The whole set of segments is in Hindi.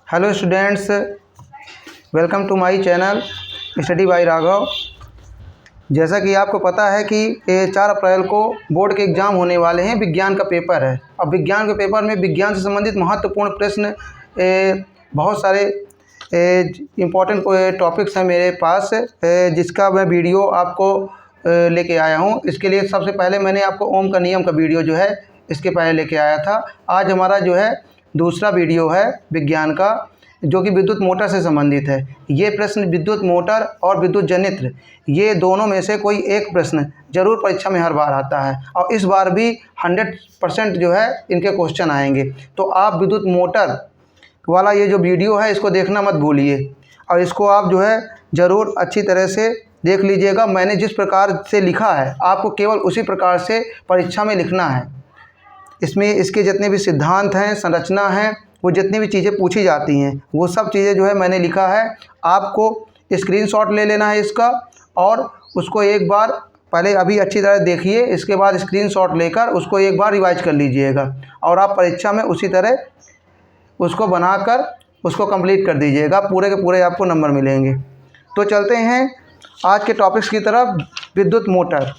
Hello students, welcome to my channel study by Raghav. जैसा कि आपको पता है कि 4 अप्रैल को बोर्ड के एग्ज़ाम होने वाले हैं। विज्ञान का पेपर है। अब विज्ञान के पेपर में विज्ञान से संबंधित महत्वपूर्ण प्रश्न बहुत सारे इम्पोर्टेंट टॉपिक्स हैं मेरे पास, जिसका मैं वीडियो आपको लेके आया हूं। इसके लिए सबसे पहले मैंने आपको ओम का नियम का वीडियो जो है इसके पहले लेके आया था। आज हमारा जो है दूसरा वीडियो है विज्ञान का, जो कि विद्युत मोटर से संबंधित है। ये प्रश्न विद्युत मोटर और विद्युत जनित्र, ये दोनों में से कोई एक प्रश्न जरूर परीक्षा में हर बार आता है, और इस बार भी 100% जो है इनके क्वेश्चन आएंगे। तो आप विद्युत मोटर वाला ये जो वीडियो है इसको देखना मत भूलिए, और इसको आप जो है ज़रूर अच्छी तरह से देख लीजिएगा। मैंने जिस प्रकार से लिखा है आपको केवल उसी प्रकार से परीक्षा में लिखना है। इसमें इसके जितने भी सिद्धांत हैं, संरचना है, वो जितनी भी चीज़ें पूछी जाती हैं वो सब चीज़ें जो है मैंने लिखा है। आपको स्क्रीनशॉट ले लेना है इसका, और उसको एक बार पहले अभी अच्छी तरह देखिए। इसके बाद स्क्रीनशॉट लेकर उसको एक बार रिवाइज कर लीजिएगा, और आप परीक्षा में उसी तरह उसको बनाकर उसको कंप्लीट कर दीजिएगा। पूरे के पूरे आपको नंबर मिलेंगे। तो चलते हैं आज के टॉपिक्स की तरफ, विद्युत मोटर।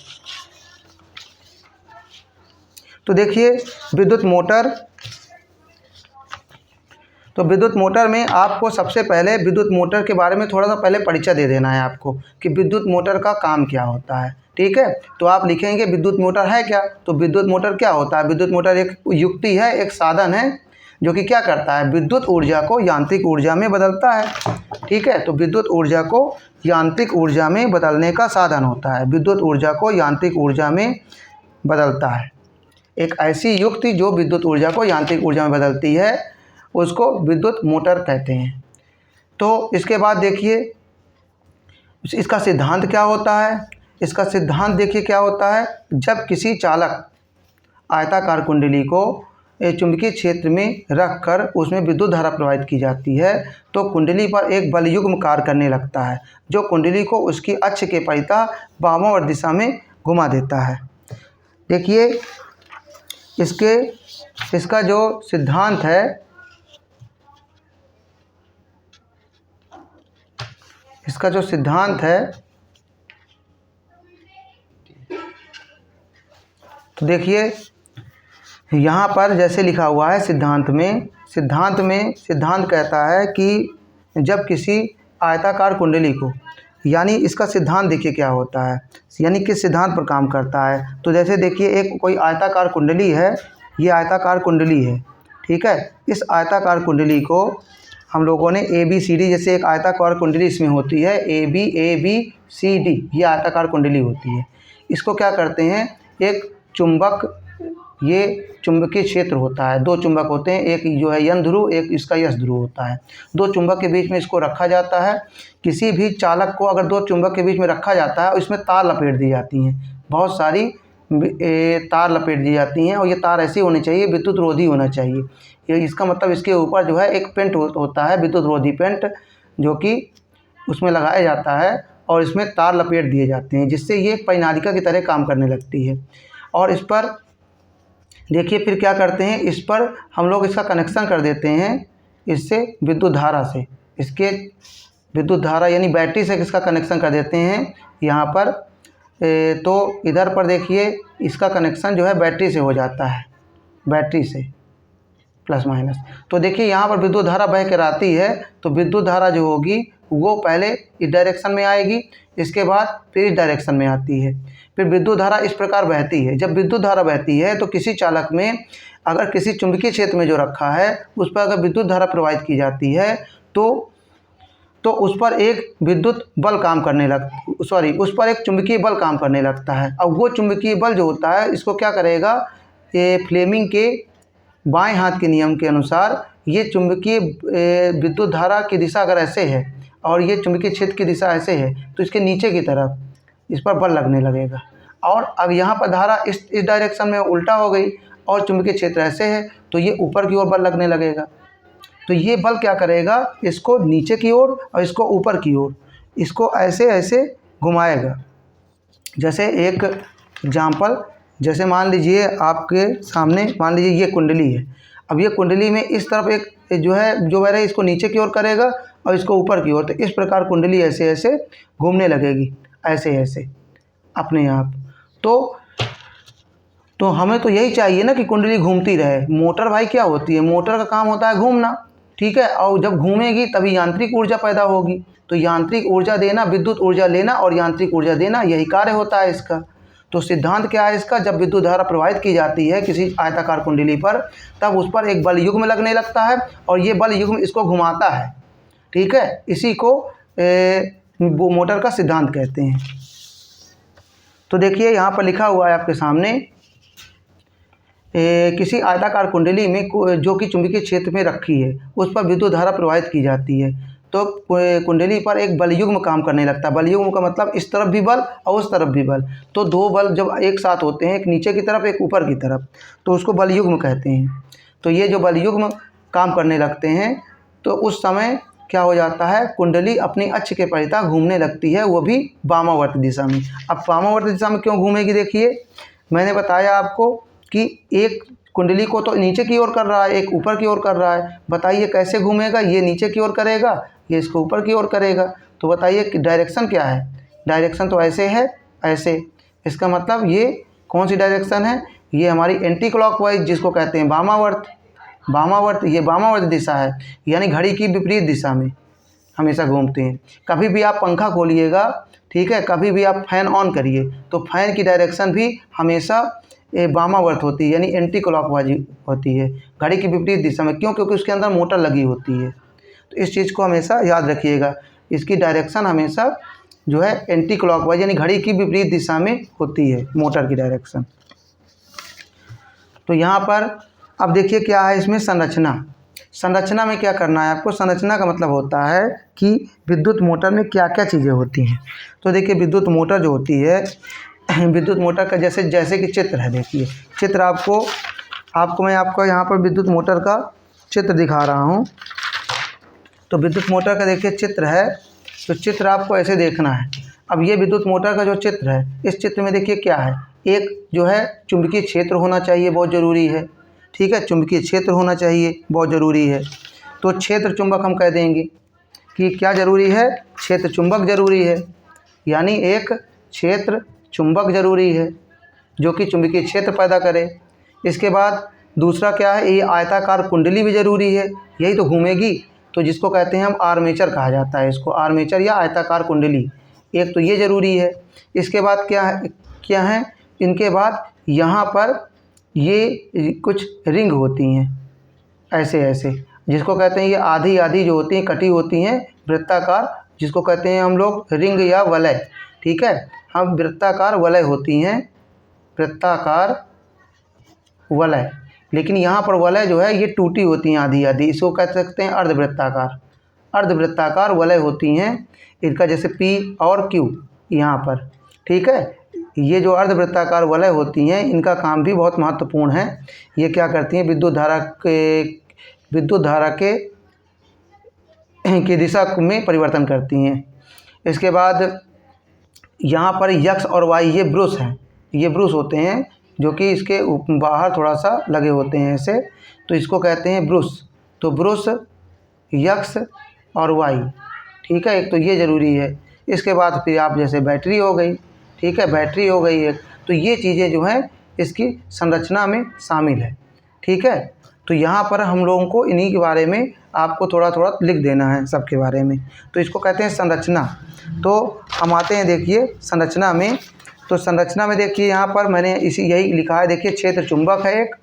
तो देखिए विद्युत मोटर, तो विद्युत मोटर में आपको सबसे पहले विद्युत मोटर के बारे में थोड़ा सा पहले परिचय दे देना है आपको कि विद्युत मोटर का काम क्या होता है। ठीक है, तो आप लिखेंगे विद्युत मोटर है क्या। तो विद्युत मोटर क्या होता है? विद्युत मोटर एक युक्ति है, एक साधन है जो कि क्या करता है, विद्युत ऊर्जा को यांत्रिक ऊर्जा में बदलता है। ठीक है, तो विद्युत ऊर्जा को यांत्रिक ऊर्जा में बदलने का साधन होता है। विद्युत ऊर्जा को यांत्रिक ऊर्जा में बदलता है एक ऐसी युक्ति जो विद्युत ऊर्जा को यांत्रिक ऊर्जा में बदलती है, उसको विद्युत मोटर कहते हैं। तो इसके बाद देखिए इसका सिद्धांत क्या होता है। इसका सिद्धांत देखिए क्या होता है। जब किसी चालक आयताकार कुंडली को चुंबकीय क्षेत्र में रखकर उसमें विद्युत धारा प्रवाहित की जाती है, तो कुंडली पर एक बलयुग्म कार्य करने लगता है, जो कुंडली को उसकी अक्ष के परितः वामावर्त दिशा में घुमा देता है। देखिए इसका जो सिद्धांत है, इसका जो सिद्धांत है, तो देखिए यहाँ पर जैसे लिखा हुआ है सिद्धांत कहता है कि जब किसी आयताकार कुंडली को, यानी इसका सिद्धांत देखिए क्या होता है, यानी किस सिद्धांत पर काम करता है। तो जैसे देखिए एक कोई आयताकार कुंडली है, ये आयताकार कुंडली है। ठीक है, इस आयताकार कुंडली को हम लोगों ने ABCD, जैसे एक आयताकार कुंडली इसमें होती है ABCD, ये आयताकार कुंडली होती है। इसको क्या करते हैं, एक चुंबक, ये चुंबकीय क्षेत्र होता है। 2 चुंबक होते हैं, एक जो है N ध्रुव, एक इसका S ध्रुव होता है। 2 चुंबक के बीच में इसको रखा जाता है। किसी भी चालक को अगर 2 चुंबक के बीच में रखा जाता है, इसमें तार लपेट दी जाती हैं, बहुत सारी तार लपेट दी जाती हैं, और ये तार ऐसी होनी चाहिए, विद्युत रोधी होना चाहिए। ये इसका मतलब इसके ऊपर जो है एक पेंट होता है, विद्युत रोधी पेंट, जो कि उसमें लगाया जाता है, और इसमें तार लपेट दिए जाते हैं, जिससे ये एक परिनालिका की तरह काम करने लगती है। और इस पर देखिए फिर क्या करते हैं, इस पर हम लोग इसका कनेक्शन कर देते हैं इससे विद्युत धारा से, इसके विद्युत धारा यानी बैटरी से इसका कनेक्शन कर देते हैं यहाँ पर। तो इधर पर देखिए इसका कनेक्शन जो है बैटरी से हो जाता है, बैटरी से प्लस माइनस। तो देखिए यहाँ पर विद्युत धारा बह कर आती है, तो विद्युत धारा जो होगी वो पहले इस डायरेक्शन में आएगी, इसके बाद फिर इस डायरेक्शन में आती है, फिर विद्युत धारा इस प्रकार बहती है। जब विद्युत धारा बहती है तो किसी चालक में अगर किसी चुंबकीय क्षेत्र में जो रखा है उस पर अगर विद्युत धारा प्रवाहित की जाती है, तो उस पर एक विद्युत बल काम करने उस पर एक चुंबकीय बल काम करने लगता है। अब वो चुंबकीय बल जो होता है, इसको क्या करेगा, ये फ्लेमिंग के बाएं हाथ के नियम के अनुसार ये चुंबकीय विद्युत धारा की दिशा अगर ऐसे है और ये चुंबकीय क्षेत्र की दिशा ऐसे है, तो इसके नीचे की तरफ इस पर बल लगने लगेगा। और अब यहाँ पर धारा इस डायरेक्शन में उल्टा हो गई, और चुंबकीय क्षेत्र ऐसे है, तो ये ऊपर की ओर बल लगने लगेगा। तो ये बल क्या करेगा, इसको नीचे की ओर और इसको ऊपर की ओर, इसको ऐसे ऐसे घुमाएगा। जैसे एक एग्जाम्पल, जैसे मान लीजिए आपके सामने मान लीजिए ये कुंडली है। अब ये कुंडली में इस तरफ एक जो है जो वायर है इसको नीचे की ओर करेगा और इसको ऊपर की ओर। तो इस प्रकार कुंडली ऐसे ऐसे घूमने लगेगी, ऐसे ऐसे अपने आप। तो हमें तो यही चाहिए ना कि कुंडली घूमती रहे। मोटर भाई क्या होती है, मोटर का काम होता है घूमना, ठीक है। और जब घूमेगी तभी यांत्रिक ऊर्जा पैदा होगी। तो यांत्रिक ऊर्जा देना, विद्युत ऊर्जा लेना और यांत्रिक ऊर्जा देना, यही कार्य होता है इसका। तो सिद्धांत क्या है इसका, जब विद्युत धारा प्रवाहित की जाती है किसी आयताकार कुंडली पर, तब उस पर एक बल युग्म लगने लगता है और ये बल युग्म इसको घुमाता है, ठीक है। इसी को वो मोटर का सिद्धांत कहते हैं। तो देखिए यहाँ पर लिखा हुआ है आपके सामने, किसी आयताकार कुंडली में जो कि चुंबकीय क्षेत्र में रखी है, उस पर विद्युत धारा प्रवाहित की जाती है। तो कुंडली पर एक बल युग्म काम करने लगता है। बल युग्म का मतलब इस तरफ भी बल और उस तरफ भी बल। तो दो बल जब एक साथ होते हैं, एक नीचे की तरफ एक ऊपर की तरफ, तो उसको बल युग्म कहते हैं। तो ये जो बल युग्म काम करने लगते हैं, तो उस समय क्या हो जाता है, कुंडली अपनी अक्ष के परितः घूमने लगती है, वो भी वामावर्त दिशा में। अब वामावर्त दिशा में क्यों घूमेगी, देखिए मैंने बताया आपको कि एक कुंडली को तो नीचे की ओर कर रहा है, एक ऊपर की ओर कर रहा है। बताइए कैसे घूमेगा, ये नीचे की ओर करेगा, ये इसको ऊपर की ओर करेगा। तो बताइए कि डायरेक्शन क्या है, डायरेक्शन तो ऐसे है, ऐसे। इसका मतलब ये कौन सी डायरेक्शन है, ये हमारी एंटी क्लॉकवाइज, जिसको कहते हैं वामावर्त। वामावर्त, ये वामावर्त दिशा है, यानी घड़ी की विपरीत दिशा में हमेशा घूमते हैं। कभी भी आप पंखा खोलिएगा, ठीक है, कभी भी आप फैन ऑन करिए, तो फैन की डायरेक्शन भी हमेशा वामावर्त होती है, यानी एंटी क्लॉकवाइज होती है, घड़ी की विपरीत दिशा में। क्यों, क्योंकि उसके अंदर मोटर लगी होती है। तो इस चीज़ को हमेशा याद रखिएगा, इसकी डायरेक्शन हमेशा जो है एंटी क्लॉकवाइज यानी घड़ी की विपरीत दिशा में होती है, मोटर की डायरेक्शन। तो यहाँ पर अब देखिए क्या है इसमें संरचना। संरचना में क्या करना है आपको, संरचना का मतलब होता है कि विद्युत मोटर में क्या क्या चीज़ें होती हैं। तो देखिए विद्युत मोटर जो होती है, विद्युत मोटर का जैसे कि चित्र है, देखिए चित्र मैं आपको यहाँ पर विद्युत मोटर का चित्र दिखा रहा हूँ। तो विद्युत मोटर का देखिए चित्र है, तो चित्र आपको ऐसे देखना है। अब ये विद्युत मोटर का जो चित्र है, इस चित्र में देखिए क्या है, एक जो है चुंबकीय क्षेत्र होना चाहिए, बहुत ज़रूरी है, ठीक है, चुंबकीय क्षेत्र होना चाहिए, बहुत ज़रूरी है। तो क्षेत्र चुंबक हम कह देंगे कि क्या ज़रूरी है, क्षेत्र चुंबक ज़रूरी है, यानी एक क्षेत्र चुंबक ज़रूरी है जो कि चुंबकीय क्षेत्र पैदा करे। इसके बाद दूसरा क्या है, ये आयताकार कुंडली भी ज़रूरी है, यही तो घूमेगी, तो जिसको कहते हैं हम आर्मेचर कहा जाता है, इसको आर्मेचर या आयताकार कुंडली, एक तो ये ज़रूरी है। इसके बाद क्या है, इनके बाद यहाँ पर ये कुछ रिंग होती हैं ऐसे ऐसे, जिसको कहते हैं ये आधी आधी जो होती हैं कटी होती हैं वृत्ताकार, जिसको कहते हैं हम लोग रिंग या वलय, ठीक है। हम वृत्ताकार वलय होती हैं, वृत्ताकार वलय, लेकिन यहाँ पर वलय जो है ये टूटी होती हैं आधी आधी, इसको कह सकते हैं अर्धवृत्ताकार। अर्धवृत्ताकार वलय होती हैं, इनका जैसे P और Q यहाँ पर, ठीक है। ये जो अर्धवृत्ताकार वलय होती हैं, इनका काम भी बहुत महत्वपूर्ण है। ये क्या करती हैं, विद्युत धारा की दिशा में परिवर्तन करती हैं। इसके बाद यहाँ पर यक्स और वाई ये ब्रुश हैं, ये ब्रुश होते हैं जो कि इसके बाहर थोड़ा सा लगे होते हैं ऐसे, तो इसको कहते हैं ब्रुश। तो ब्रुश, यक्स और वाई, ठीक है, एक तो ये ज़रूरी है। इसके बाद फिर आप जैसे बैटरी हो गई, ठीक है, बैटरी हो गई एक, तो ये चीज़ें जो हैं इसकी संरचना में शामिल है, ठीक है। तो यहाँ पर हम लोगों को इन्हीं के बारे में आपको थोड़ा थोड़ा लिख देना है सबके बारे में। तो इसको कहते हैं संरचना। तो हम आते हैं देखिए संरचना में। तो संरचना में देखिए यहाँ पर मैंने यही लिखा है, देखिए क्षेत्र चुंबक है एक,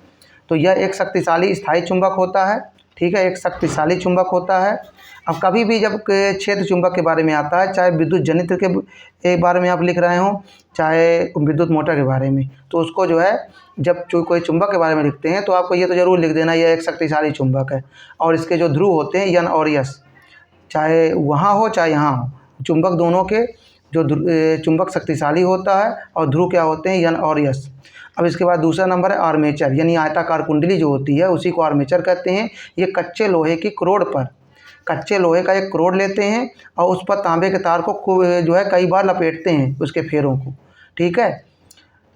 तो यह एक शक्तिशाली स्थायी चुंबक होता है, ठीक है, एक शक्तिशाली चुंबक होता है। अब कभी भी जब क्षेत्र चुंबक के बारे में आता है, चाहे विद्युत जनित्र के बारे में आप लिख रहे हों, चाहे विद्युत मोटर के बारे में, तो उसको जो है जब कोई चुंबक के बारे में लिखते हैं तो आपको ये तो ज़रूर लिख देना यह एक शक्तिशाली चुंबक है। और इसके जो ध्रुव होते हैं यन और यस, चाहे वहाँ हो चाहे यहाँ हो, चुंबक दोनों के जो चुंबक शक्तिशाली होता है और ध्रुव क्या होते हैं, यन और यस। अब इसके बाद दूसरा नंबर है आर्मेचर, यानी आयताकार कुंडली जो होती है उसी को आर्मेचर कहते हैं। ये कच्चे लोहे की करोड़ पर, कच्चे लोहे का एक करोड़ लेते हैं और उस पर तांबे के तार को जो है कई बार लपेटते हैं उसके फेरों को, ठीक है।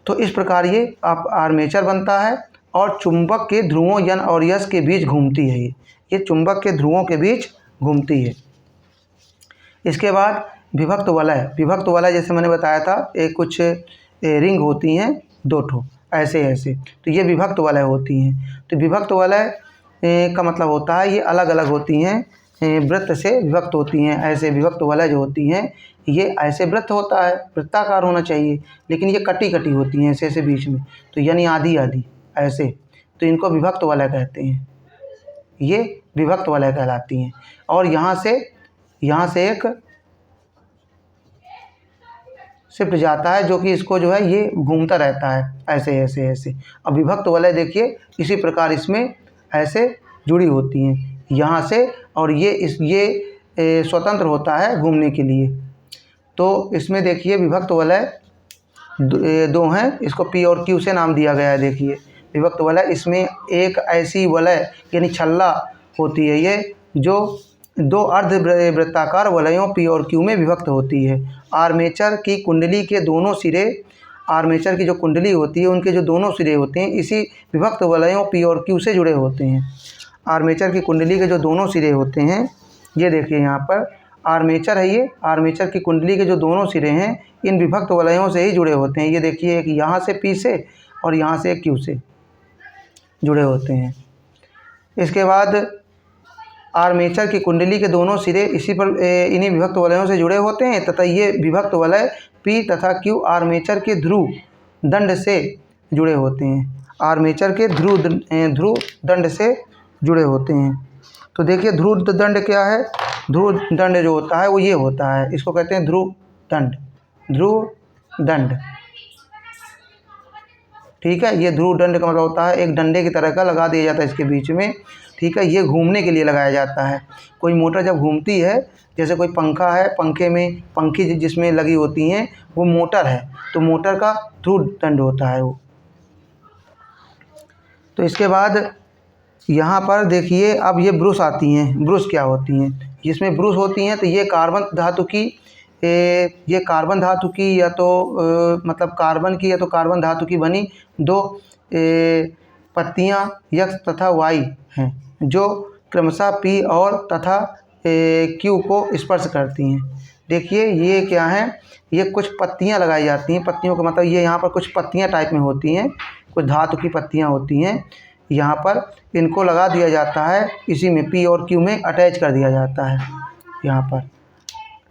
तो इस प्रकार ये आप आर्मेचर बनता है और चुंबक के ध्रुवों यन और यस के बीच घूमती है ये, ये चुंबक के ध्रुवों के बीच घूमती है। इसके बाद विभक्त वलय। विभक्त वलय जैसे मैंने बताया था, एक कुछ रिंग होती हैं 2 ठो ऐसे ऐसे, तो ये विभक्त वलय होती हैं। तो विभक्त वलय का मतलब होता है ये अलग अलग होती हैं, वृत्त से विभक्त होती हैं। ऐसे विभक्त वलय जो होती हैं ये ऐसे वृत्त होता है, वृत्ताकार होना चाहिए, लेकिन ये कटी कटी होती हैं ऐसे ऐसे बीच में, तो यानी आधी आधी ऐसे, तो इनको विभक्त वलय कहते हैं। ये विभक्त वलय कहलाती हैं। और यहाँ से एक शिफ्ट जाता है जो कि इसको जो है ये घूमता रहता है ऐसे ऐसे ऐसे। अब विभक्त वलय देखिए इसी प्रकार इसमें ऐसे जुड़ी होती हैं यहाँ से, और ये स्वतंत्र होता है घूमने के लिए। तो इसमें देखिए विभक्त वलय 2 हैं, इसको पी और क्यू से नाम दिया गया है। देखिए विभक्त वलय, इसमें एक ऐसी वलय यानी छल्ला होती है ये, जो 2 अर्धवृत्ताकार वलयों पी और क्यू में विभक्त होती है। आर्मेचर की कुंडली के दोनों सिरे, आर्मेचर की जो कुंडली होती है उनके जो दोनों सिरे होते हैं इसी विभक्त वलयों पी और क्यू से जुड़े होते हैं। आर्मेचर की कुंडली के जो दोनों सिरे होते हैं, ये देखिए यहाँ पर आर्मेचर है, ये आर्मेचर की कुंडली के जो दोनों सिरे हैं इन विभक्त वलयों से ही जुड़े होते हैं। ये देखिए एक यहाँ से पी से और यहाँ से क्यू से जुड़े होते हैं। इसके बाद आर्मेचर की कुंडली के दोनों सिरे इसी पर इन्हीं विभक्त वलयों से जुड़े होते हैं तथा ये विभक्त वलय पी तथा क्यू आर्मेचर के ध्रुव दंड से जुड़े होते हैं। आर्मेचर के ध्रुव दंड से जुड़े होते हैं। तो देखिए ध्रुव दंड क्या है? ध्रुव दंड जो होता है वो ये होता है, इसको कहते हैं ध्रुव दंड। ध्रुव दंड, ठीक है। ये ध्रुव दंड का मतलब होता है एक डंडे की तरह का लगा दिया जाता है इसके बीच में, ठीक है। ये घूमने के लिए लगाया जाता है। कोई मोटर जब घूमती है, जैसे कोई पंखा है, पंखे में पंखी जिसमें लगी होती हैं वो मोटर है, तो मोटर का ध्रुव दंड होता है वो। तो इसके बाद यहाँ पर देखिए अब ये ब्रुश आती हैं। ब्रुश क्या होती हैं? जिसमें ब्रुश होती हैं तो ये कार्बन धातु की ये कार्बन धातु की या तो मतलब कार्बन की या तो कार्बन धातु की बनी 2 पत्तियाँ X तथा Y हैं, जो क्रमशः P और तथा Q को स्पर्श करती हैं। देखिए ये क्या है, ये कुछ पत्तियाँ लगाई जाती हैं। पत्तियों का मतलब ये यहाँ पर कुछ पत्तियाँ टाइप में होती हैं, कुछ धातु की पत्तियाँ होती हैं यहाँ पर, इनको लगा दिया जाता है इसी में P और Q में अटैच कर दिया जाता है यहाँ पर,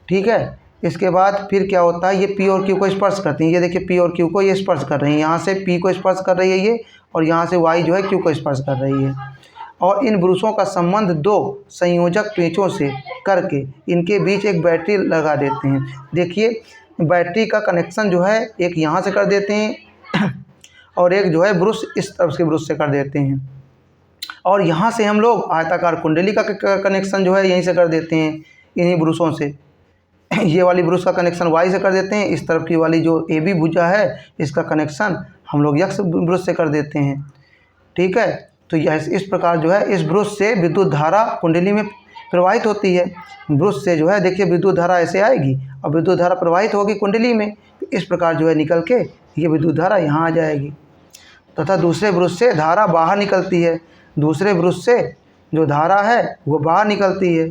ठीक है। इसके बाद फिर क्या होता है, ये P और Q को स्पर्श करती हैं। ये देखिए P और Q को ये स्पर्श कर रही हैं, यहाँ से P को स्पर्श कर रही है ये, और यहाँ से Y जो है Q को स्पर्श कर रही है। और इन ब्रुशों का संबंध 2 संयोजक पेंचों से करके इनके बीच एक बैटरी लगा देते हैं। देखिए बैटरी का कनेक्शन जो है एक यहाँ से कर देते हैं और एक जो है ब्रुश इस तरफ के ब्रुश से कर देते हैं, और यहाँ से हम लोग आयताकार कुंडली का कनेक्शन जो है यहीं से कर देते हैं इन्हीं ब्रुशों से। ये वाली ब्रुश का कनेक्शन Y से कर देते हैं, इस तरफ की वाली जो AB भुजा है इसका कनेक्शन हम लोग X ब्रुश से कर देते हैं, ठीक है। तो यह इस प्रकार जो है इस ब्रुश से विद्युत धारा कुंडली में प्रवाहित होती है। ब्रुश से जो है देखिए विद्युत धारा ऐसे आएगी और विद्युत धारा प्रवाहित होगी कुंडली में, इस प्रकार जो है निकल के ये विद्युत धारा यहाँ आ जाएगी। तथा दूसरे ब्रुश से धारा बाहर निकलती है, दूसरे ब्रुश से जो धारा है वो बाहर निकलती है,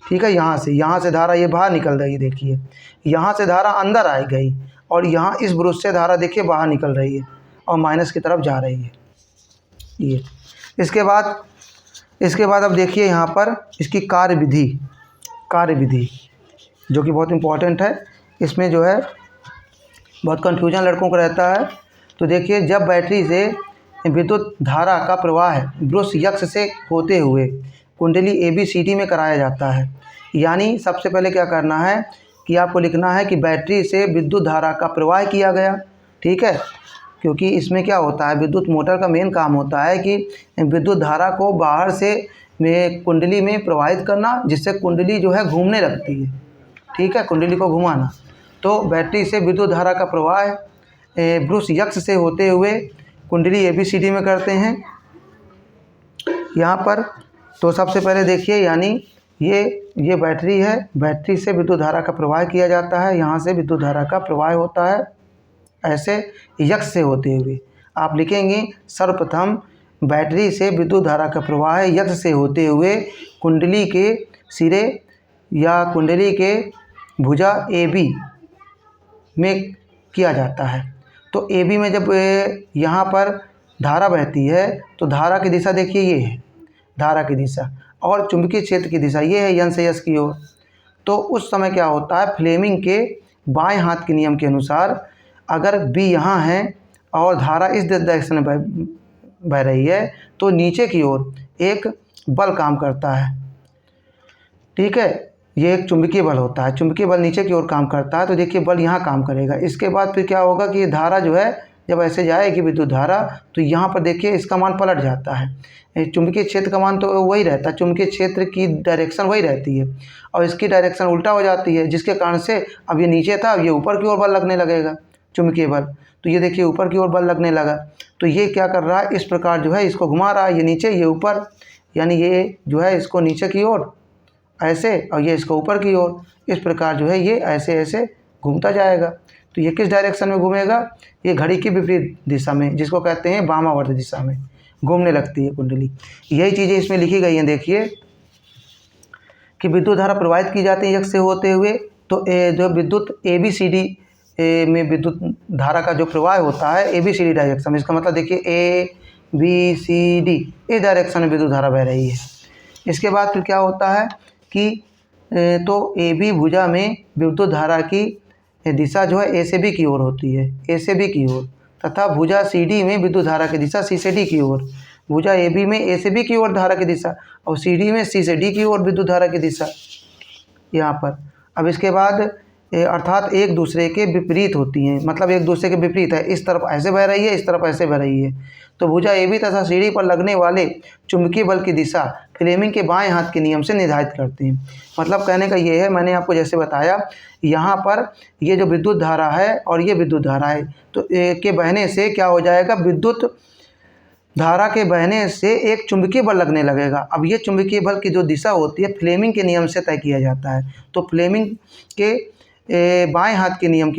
ठीक है। यहाँ से धारा ये बाहर निकल रही है, देखिए यहाँ से धारा अंदर आ गई और यहाँ इस ब्रुश से धारा देखिए बाहर निकल रही है और माइनस की तरफ जा रही है ये। इसके बाद अब देखिए यहाँ पर इसकी कार्यविधि जो कि बहुत इम्पोर्टेंट है। इसमें जो है बहुत कन्फ्यूजन लड़कों को रहता है। तो देखिए जब बैटरी से विद्युत धारा का प्रवाह ब्रुश X से होते हुए कुंडली ABCD में कराया जाता है, यानी सबसे पहले क्या करना है कि आपको लिखना है कि बैटरी से विद्युत धारा का प्रवाह किया गया, ठीक है। क्योंकि इसमें क्या होता है, विद्युत मोटर का मेन काम होता है कि विद्युत धारा को बाहर से कुंडली में प्रवाहित करना, जिससे कुंडली जो है घूमने लगती है, ठीक है, कुंडली को घुमाना। तो बैटरी से विद्युत धारा का प्रवाह ब्रुश X से होते हुए कुंडली ABCD में करते हैं यहाँ पर। तो सबसे पहले देखिए यानी ये बैटरी है, बैटरी से विद्युत धारा का प्रवाह किया जाता है, यहाँ से विद्युत धारा का प्रवाह होता है ऐसे X से होते हुए। आप लिखेंगे सर्वप्रथम बैटरी से विद्युत धारा का प्रवाह यक्ष से होते हुए कुंडली के सिरे या कुंडली के भुजा AB में किया जाता है। तो AB में जब यहाँ पर धारा बहती है तो धारा की दिशा देखिए ये है धारा की दिशा, और चुंबकीय क्षेत्र की दिशा ये है N से S की ओर। तो उस समय क्या होता है, फ्लेमिंग के बाएं हाथ के नियम के अनुसार अगर B यहाँ है और धारा इस डायरेक्शन में बह रही है तो नीचे की ओर एक बल काम करता है। ठीक है, ये एक चुंबकीय बल होता है, चुंबकीय बल नीचे की ओर काम करता है। तो देखिए बल यहाँ काम करेगा। इसके बाद फिर क्या होगा कि ये धारा जो है जब ऐसे जाएगी विद्युत धारा तो यहाँ पर देखिए इसका मान पलट जाता है। चुंबकीय क्षेत्र का मान तो वही रहता है, चुंबकीय क्षेत्र की डायरेक्शन वही रहती है और इसकी डायरेक्शन उल्टा हो जाती है, जिसके कारण से अब ये नीचे था, अब ये ऊपर की ओर बल लगने लगेगा चुंबकीय बल। तो ये देखिए ऊपर की ओर बल लगने लगा। तो ये क्या कर रहा है, इस प्रकार जो है इसको घुमा रहा है, ये नीचे ये ऊपर, यानी ये जो है इसको नीचे की ओर ऐसे और ये इसको ऊपर की ओर, इस प्रकार जो है ये ऐसे ऐसे घूमता जाएगा। तो ये किस डायरेक्शन में घूमेगा, ये घड़ी की विपरीत दिशा में, जिसको कहते हैं वामावर्त दिशा में घूमने लगती है कुंडली। यही चीज़ें इसमें लिखी गई हैं। देखिए कि विद्युत धारा प्रवाहित की जाती है यक्ष से होते हुए। तो जो विद्युत ABCD में विद्युत धारा का जो प्रवाह होता है ABCD डायरेक्शन में, इसका मतलब देखिए ABCD इस डायरेक्शन में विद्युत धारा बह रही है। इसके बाद फिर क्या होता है कि तो AB भुजा में विद्युत धारा की दिशा जो है A से B की ओर होती है, A से B की ओर, तथा भुजा CD में विद्युत धारा की दिशा C से D की ओर। भुजा AB में A से B की ओर धारा की दिशा और CD में C से D की ओर विद्युत धारा की दिशा यहाँ पर। अब इसके बाद अर्थात एक दूसरे के विपरीत होती हैं, मतलब एक दूसरे के विपरीत है, इस तरफ ऐसे बह रही है, इस तरफ ऐसे बह रही है। तो भुजा AB तथा CD पर लगने वाले चुंबकीय बल की दिशा फ्लेमिंग के बाएं हाथ के नियम से निर्धारित करते हैं। मतलब कहने का ये है, मैंने आपको जैसे बताया, यहाँ पर ये जो विद्युत धारा है और ये विद्युत धारा है, तो के बहने से क्या हो जाएगा, विद्युत धारा के बहने से एक चुंबकीय बल लगने लगेगा। अब ये चुंबकीय बल की जो दिशा होती है फ्लेमिंग के नियम से तय किया जाता है। तो फ्लेमिंग के बाएं हाथ के नियम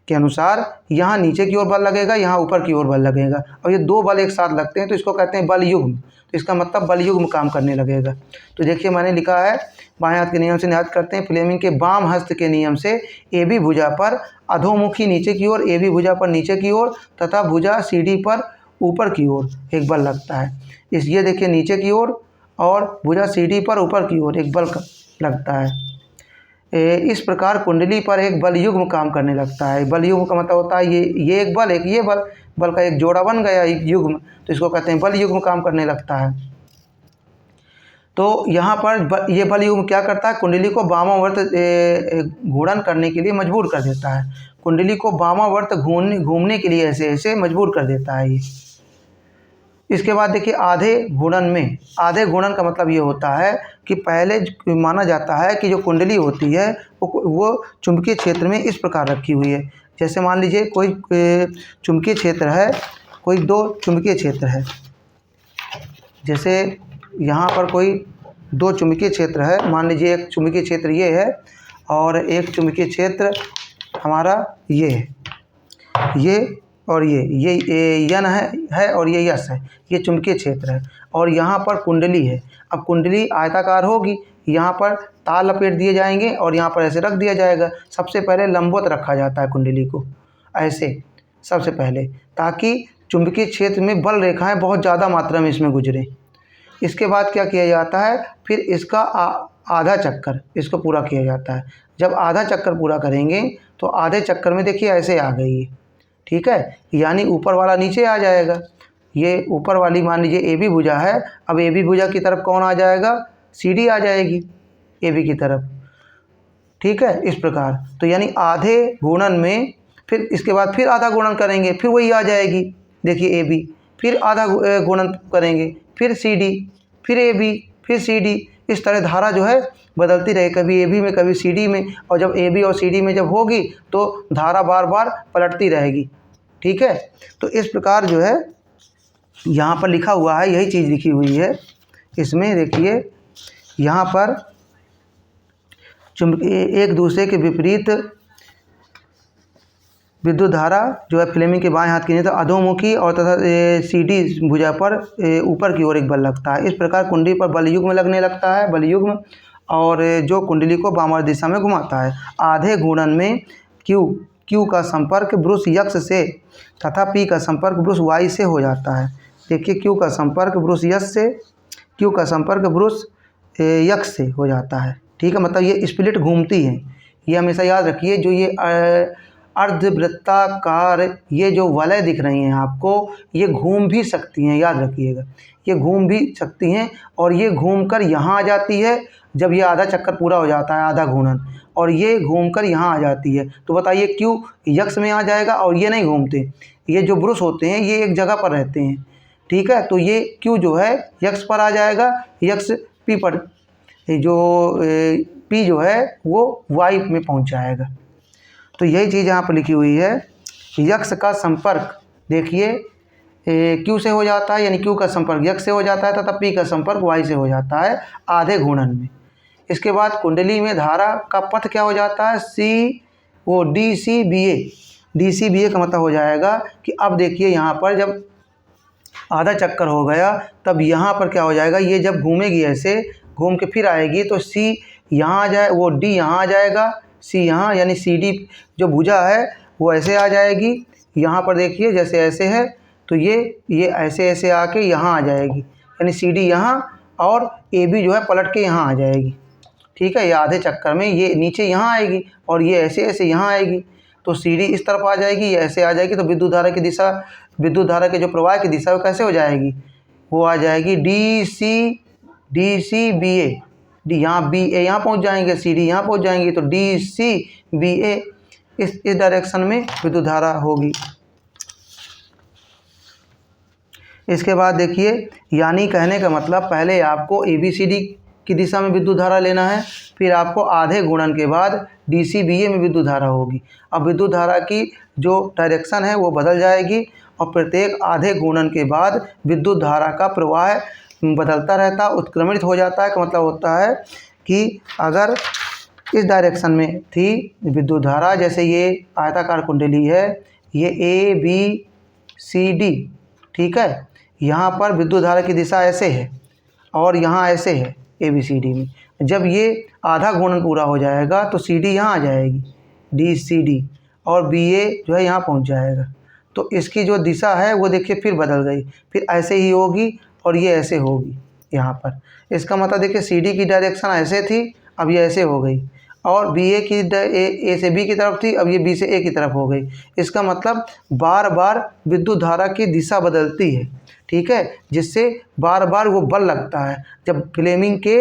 के अनुसार यहाँ नीचे की ओर बल लगेगा, यहाँ ऊपर की ओर बल लगेगा, और ये दो बल एक साथ लगते हैं तो इसको कहते हैं बल युग्म। तो इसका मतलब बल युग्म काम करने लगेगा। तो देखिए मैंने लिखा है बाएं हाथ के नियम से निर्धारित करते हैं फ्लेमिंग के बाम हस्त के नियम से AB भुजा पर अधोमुखी नीचे की ओर, AB भुजा पर नीचे की ओर तथा भुजा CD पर ऊपर की ओर एक बल लगता है। ये देखिए नीचे की ओर और भुजा CD पर ऊपर की ओर एक बल लगता है। इस प्रकार कुंडली पर एक बल युग्म काम करने लगता है। बल युग्म का मतलब होता है ये एक बल, एक ये बल का एक जोड़ा बन गया, एक युग्म, तो इसको कहते हैं बल युग्म काम करने लगता है। तो यहाँ पर ये बल युग्म क्या करता है, कुंडली को वामावर्त घूर्णन करने के लिए मजबूर कर देता है। कुंडली को वामावर्त घूमने के लिए ऐसे ऐसे मजबूर कर देता है ये। इसके बाद देखिए आधे घूर्णन में, आधे घूर्णन का मतलब ये होता है कि पहले माना जाता है कि जो कुंडली होती है वो चुंबकीय क्षेत्र में इस प्रकार रखी हुई है। जैसे मान लीजिए कोई चुंबकीय क्षेत्र है, कोई दो चुंबकीय क्षेत्र है, जैसे यहाँ पर कोई दो चुंबकीय क्षेत्र है, मान लीजिए एक चुंबकीय क्षेत्र ये है और एक चुंबकीय क्षेत्र हमारा ये है, ये और ये यन है और ये यस है, ये चुंबकीय क्षेत्र है। और यहाँ पर कुंडली है। अब कुंडली आयताकार होगी, यहाँ पर तार लपेट दिए जाएंगे और यहाँ पर ऐसे रख दिया जाएगा। सबसे पहले लंबवत रखा जाता है कुंडली को ऐसे सबसे पहले, ताकि चुंबकीय क्षेत्र में बल रेखाएं बहुत ज़्यादा मात्रा में इसमें गुजरें। इसके बाद क्या किया जाता है, फिर इसका आधा चक्कर इसको पूरा किया जाता है। जब आधा चक्कर पूरा करेंगे तो आधे चक्कर में देखिए ऐसे आ गई है, ठीक है, यानी ऊपर वाला नीचे आ जाएगा। ये ऊपर वाली मान लीजिए AB भुजा है, अब AB भुजा की तरफ कौन आ जाएगा, CD आ जाएगी AB की तरफ, ठीक है, इस प्रकार। तो यानी आधे घूर्णन में फिर इसके बाद फिर आधा घूर्णन करेंगे, फिर वही आ जाएगी, देखिए AB, फिर आधा घूर्णन करेंगे, फिर CD, फिर AB, फिर CD। इस तरह धारा जो है बदलती रहे, कभी AB में कभी CD में, और जब AB और CD में जब होगी तो धारा बार बार पलटती रहेगी, ठीक है। तो इस प्रकार जो है यहाँ पर लिखा हुआ है, यही चीज़ लिखी हुई है इसमें। देखिए यहाँ पर एक दूसरे के विपरीत विद्युत धारा जो है फ्लेमिंग के बाएं हाथ की नहीं तो अधोमुखी और तथा सीधी भुजा पर ऊपर की ओर एक बल लगता है। इस प्रकार कुंडली पर बल युग्म लगने लगता है, बल युग्म, और जो कुंडली को वामावर्त दिशा में घुमाता है। आधे घूर्णन में Q का संपर्क ब्रुश यक्ष से तथा P का संपर्क ब्रुश Y से हो जाता है। देखिए Q का संपर्क ब्रुश यक्ष से हो जाता है। ठीक है, मतलब ये स्प्लिट घूमती है। ये हमेशा याद रखिए, जो ये अर्धवृत्ताकार ये जो वलय दिख रही हैं आपको, ये घूम भी सकती हैं, याद रखिएगा, ये घूम भी सकती हैं और ये घूमकर यहाँ आ जाती है जब ये आधा चक्कर पूरा हो जाता है, आधा घूर्णन, और ये घूमकर यहाँ आ जाती है। तो बताइए क्यों यक्ष में आ जाएगा और ये नहीं घूमते। ये जो ब्रुश होते हैं ये एक जगह पर रहते हैं, ठीक है, तो ये क्यों जो है यक्ष पर आ जाएगा, यक्ष पी पर, जो पी जो है वो वाई में पहुँच जाएगा। तो यही चीज़ यहाँ पर लिखी हुई है। यक्ष का संपर्क देखिए क्यू से हो जाता है, यानी क्यू का संपर्क यक्ष से हो जाता है तथा पी का संपर्क वाई से हो जाता है आधे घूर्णन में। इसके बाद कुंडली में धारा का पथ क्या हो जाता है, DCBA का मतलब हो जाएगा कि अब देखिए यहाँ पर जब आधा चक्कर हो गया तब यहाँ पर क्या हो जाएगा, ये जब घूमेगी ऐसे घूम के फिर आएगी तो C यहाँ आ जाए, वो D यहाँ आ जाएगा, C यहाँ, यानी CD जो भुजा है वो ऐसे आ जाएगी। यहाँ पर देखिए जैसे ऐसे है तो ये ऐसे ऐसे आके यहाँ आ जाएगी, यानी CD यहाँ, और AB जो है पलट के यहाँ आ जाएगी। ठीक है, ये आधे चक्कर में ये नीचे यहाँ आएगी और ये ऐसे ऐसे यहाँ आएगी, तो CD इस तरफ आ जाएगी, ये ऐसे आ जाएगी। तो विद्युत धारा की दिशा, विद्युत धारा के जो प्रवाह की दिशा वो कैसे हो जाएगी, वो आ जाएगी DCBA, यहाँ BA यहाँ पहुँच जाएंगे, CD यहाँ पहुँच जाएंगे, तो DCBA इस डायरेक्शन में विद्युत धारा होगी। इसके बाद देखिए, यानी कहने का मतलब पहले आपको ABCD की दिशा में विद्युत धारा लेना है, फिर आपको आधे गुणन के बाद DCBA में विद्युत धारा होगी। अब विद्युत धारा की जो डायरेक्शन है वो बदल जाएगी और प्रत्येक आधे गुणन के बाद विद्युत धारा का प्रवाह बदलता रहता, उत्क्रमित हो जाता है। का मतलब होता है कि अगर इस डायरेक्शन में थी विद्युत धारा, जैसे ये आयताकार कुंडली है, ये ABCD, ठीक है, यहाँ पर विद्युत धारा की दिशा ऐसे है और यहाँ ऐसे है ABCD में। जब ये आधा घूर्णन पूरा हो जाएगा तो CD यहाँ आ जाएगी, DCD, और BA जो है यहाँ पहुँच जाएगा। तो इसकी जो दिशा है वो देखिए फिर बदल गई, फिर ऐसे ही होगी और ये ऐसे होगी यहाँ पर। इसका मतलब देखिए CD की डायरेक्शन ऐसे थी, अब ये ऐसे हो गई, और BA की A से B की तरफ थी, अब ये B से A की तरफ हो गई। इसका मतलब बार बार विद्युत धारा की दिशा बदलती है, ठीक है, जिससे बार बार वो बल लगता है। जब फ्लेमिंग के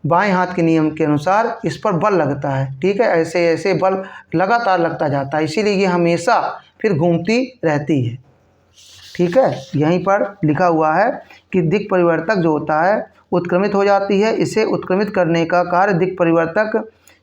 बाएं हाथ के नियम के अनुसार इस पर बल लगता है, ठीक है, ऐसे ऐसे बल लगातार लगता जाता है, इसीलिए ये हमेशा फिर घूमती रहती है। ठीक है, यहीं पर लिखा हुआ है कि दिक् परिवर्तक जो होता है उत्क्रमित हो जाती है। इसे उत्क्रमित करने का कार्य दिक् परिवर्तक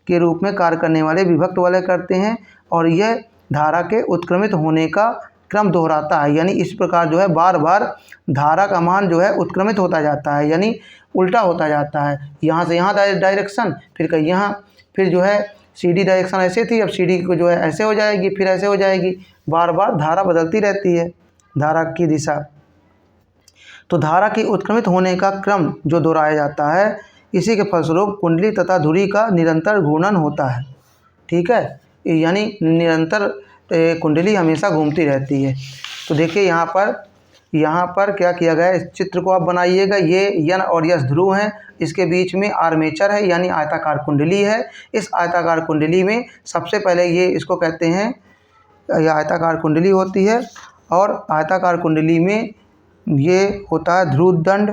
के रूप में कार्य करने वाले विभक्त वलय करते हैं, और यह धारा के उत्क्रमित होने का क्रम दोहराता है। यानी इस प्रकार जो है बार बार धारा का मान जो है उत्क्रमित होता जाता है, यानी उल्टा होता जाता है। यहाँ से यहाँ डायरेक्शन, फिर कहीं यहाँ, फिर जो है CD डायरेक्शन ऐसे थी, अब CD को जो है ऐसे हो जाएगी, फिर ऐसे हो जाएगी, बार बार धारा बदलती रहती है, धारा की दिशा। तो धारा के उत्क्रमित होने का क्रम जो दोहराया जाता है, इसी के फलस्वरूप कुंडली तथा धुरी का निरंतर घूर्णन होता है। ठीक है, यानी निरंतर कुंडली हमेशा घूमती रहती है। तो देखिए यहाँ पर क्या किया गया है, इस चित्र को आप बनाइएगा। ये N और S ध्रुव हैं, इसके बीच में आर्मेचर है, यानी आयताकार कुंडली है। इस आयताकार कुंडली में सबसे पहले ये इसको कहते हैं, यह आयताकार कुंडली होती है, और आयताकार कुंडली में ये होता है ध्रुवदंड।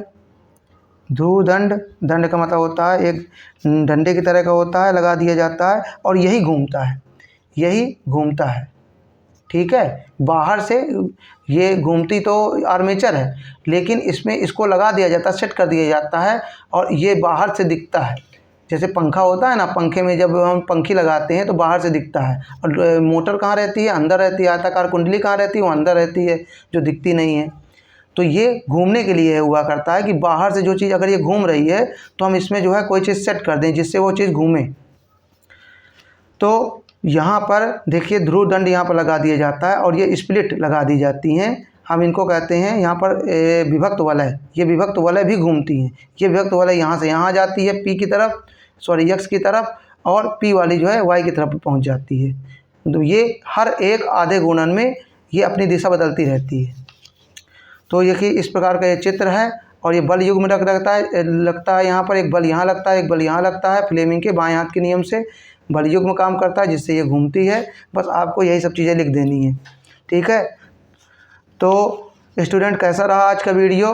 दंड का मतलब होता है एक डंडे की तरह का होता है, लगा दिया जाता है, और यही घूमता है। ठीक है, बाहर से ये घूमती तो आर्मेचर है, लेकिन इसमें इसको लगा दिया जाता है, सेट कर दिया जाता है, और ये बाहर से दिखता है। जैसे पंखा होता है ना, पंखे में जब हम पंखी लगाते हैं तो बाहर से दिखता है, और मोटर कहाँ रहती है, अंदर रहती है। आयताकार कुंडली कहाँ रहती है, वो अंदर रहती है, जो दिखती नहीं है। तो ये घूमने के लिए हुआ करता है कि बाहर से जो चीज़ अगर ये घूम रही है तो हम इसमें जो है कोई चीज़ सेट कर दें जिससे वो चीज़ घूमे। तो यहाँ पर देखिए ध्रुव दंड यहाँ पर लगा दिया जाता है और ये स्प्लिट लगा दी जाती हैं। हम इनको कहते हैं यहाँ पर विभक्त वलय। ये विभक्त वलय भी घूमती हैं। ये विभक्त वलय यहाँ से यहाँ जाती है पी की तरफ, सॉरी एक्स की तरफ, और पी वाली जो है वाई की तरफ पहुँच जाती है। तो ये हर एक आधे घूर्णन में ये अपनी दिशा बदलती रहती है। तो देखिए इस प्रकार का ये चित्र है और ये बल युग्म लगता है यहाँ पर एक बल यहाँ लगता है, एक बल यहाँ लगता है। फ्लेमिंग के बाएं हाथ के नियम से बल युग्म काम करता है जिससे ये घूमती है। बस आपको यही सब चीज़ें लिख देनी है, ठीक है। तो स्टूडेंट कैसा रहा आज का वीडियो?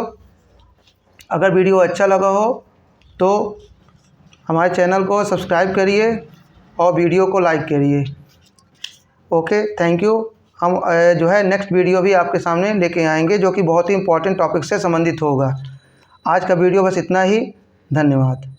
अगर वीडियो अच्छा लगा हो तो हमारे चैनल को सब्सक्राइब करिए और वीडियो को लाइक करिए। Okay, thank you. हम जो है नेक्स्ट वीडियो भी आपके सामने लेके आएंगे जो कि बहुत ही इंपॉर्टेंट टॉपिक से संबंधित होगा। आज का वीडियो बस इतना ही। धन्यवाद।